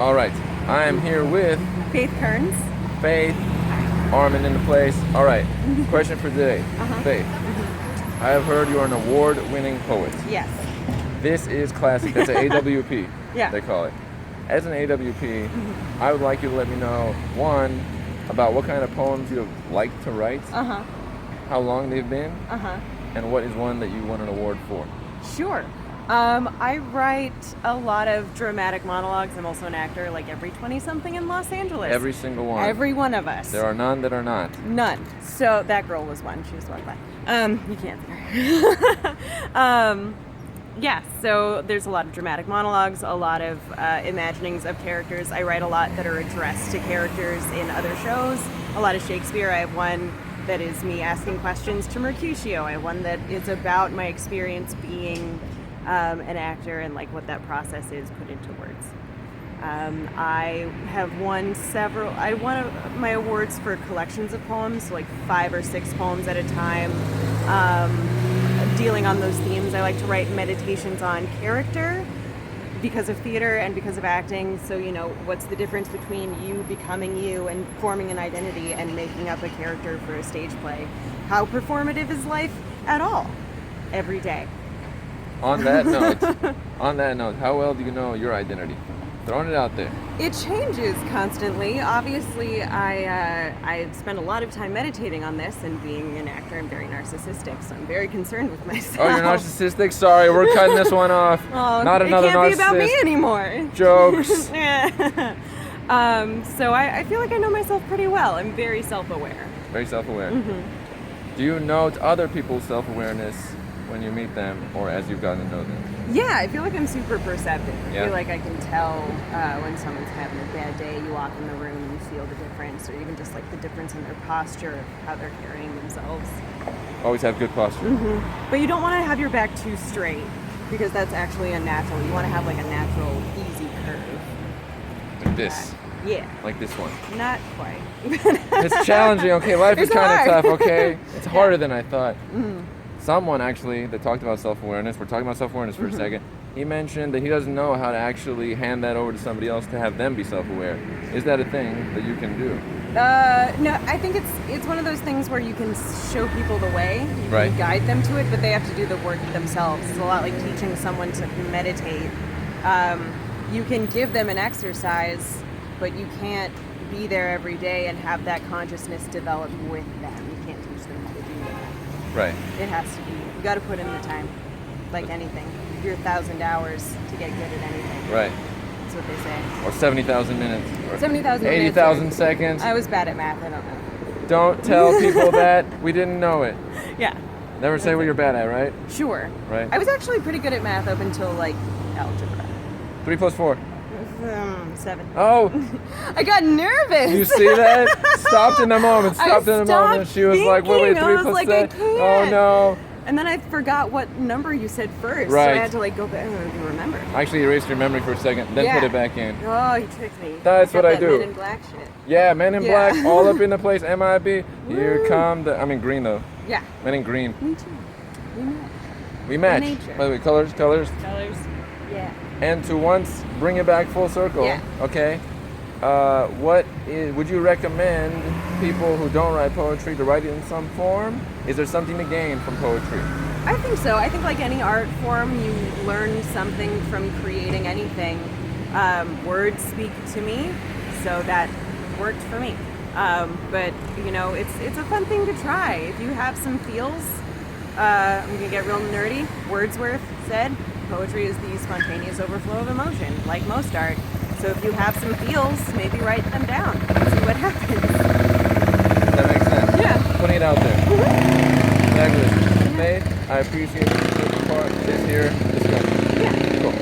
All right. I am here with Faith Kearns. Faith, Armin in the place. All right. Question for today. Faith, I have heard you are an award-winning poet. Yes. This is classic. That's an AWP, Yeah. they call it. As an AWP, I would like you to let me know, one, about what kind of poems you like to write, how long they've been, and what is one that you won an award for. Sure. I write a lot of dramatic monologues. I'm also an actor, like every 20-something in Los Angeles. Every single one. Every one of us. There are none that are not. None. So that girl was one. She was one by. You can't see her. Yeah, so there's a lot of dramatic monologues, a lot of imaginings of characters. I write a lot that are addressed to characters in other shows. A lot of Shakespeare. I have one that is me asking questions to Mercutio. I have one that is about my experience being an actor and like what that process is put into words. I have won several. I won my awards for collections of poems, like 5 or 6 poems at a time, dealing on those themes. I like to write meditations on character because of theater and because of acting. So, you know, what's the difference between you becoming you and forming an identity and making up a character for a stage play? How performative is life at all? Every day. On that note, how well do you know your identity? Throwing it out there. It changes constantly. Obviously, I spend a lot of time meditating on this, and being an actor, I'm very narcissistic, so I'm very concerned with myself. Oh, you're narcissistic? Sorry, we're cutting this one off. Oh, Not another narcissist. It can't be about me anymore. Jokes. So I feel like I know myself pretty well. I'm very self-aware. Very self-aware. Do you note other people's self-awareness when you meet them or as you've gotten to know them? Yeah, I feel like I'm super perceptive. I Yeah. feel like I can tell when someone's having a bad day. You walk in the room and you feel the difference, or even just like the difference in their posture, of how they're carrying themselves. Always have good posture. But you don't want to have your back too straight, because that's actually unnatural. You want to have like a natural, easy curve. Like this. Yeah. Like this one. Not quite. It's challenging, okay? Life is It's kind of hard. tough, okay? It's harder than I thought. Someone actually that talked about self-awareness, we're talking about self-awareness for a second, he mentioned that he doesn't know how to actually hand that over to somebody else to have them be self-aware. Is that a thing that you can do? No, I think it's one of those things where you can show people the way, you Right. can guide them to it, but they have to do the work themselves. It's a lot like teaching someone to meditate. You can give them an exercise, but you can't be there every day and have that consciousness develop with them. You can't teach them how to do that. Right. It has to be. You got to put in the time, like anything. Your 1,000 hours to get good at anything. Right. That's what they say. Or 70,000 minutes. Or 70,000 minutes. 80,000 seconds. I was bad at math. I don't know. Don't tell people that. We didn't know it. Yeah. Never say what you're bad at, right? Sure. Right. I was actually pretty good at math up until like algebra. 3 plus 4. 7. Oh, I got nervous. you see that? Stopped in the moment. Stopped in the moment. She was like, wait, 3 I was plus like, 7. I Oh can't. no. And then I forgot what number you said first. So Right. I had to like go back and remember. I actually erased your memory for a second, then Yeah. put it back in. Oh, you tricked me. That's Got what I that do. Men in Black shit. Yeah, Men in Yeah. Black, all up in the place. MIB. Here Woo. come the. I'm in green though. Yeah. Men in green. Me too. We met. We match. Nature. By the way, colors. Colors. Yeah. And to once bring it back full circle. Yeah. Okay. Would you recommend people who don't write poetry to write it in some form? Is there something to gain from poetry? I think so. I think like any art form, you learn something from creating anything. Words speak to me, so that worked for me. But you know, it's a fun thing to try. If you have some feels, I'm gonna get real nerdy. Wordsworth said, "Poetry is the spontaneous overflow of emotion, like most art." So if you have some feels, maybe write them down and see what happens. That makes sense. Yeah. Putting it out there. Fabulous. Faith, I appreciate you taking part in this here discussion. Yeah. Cool.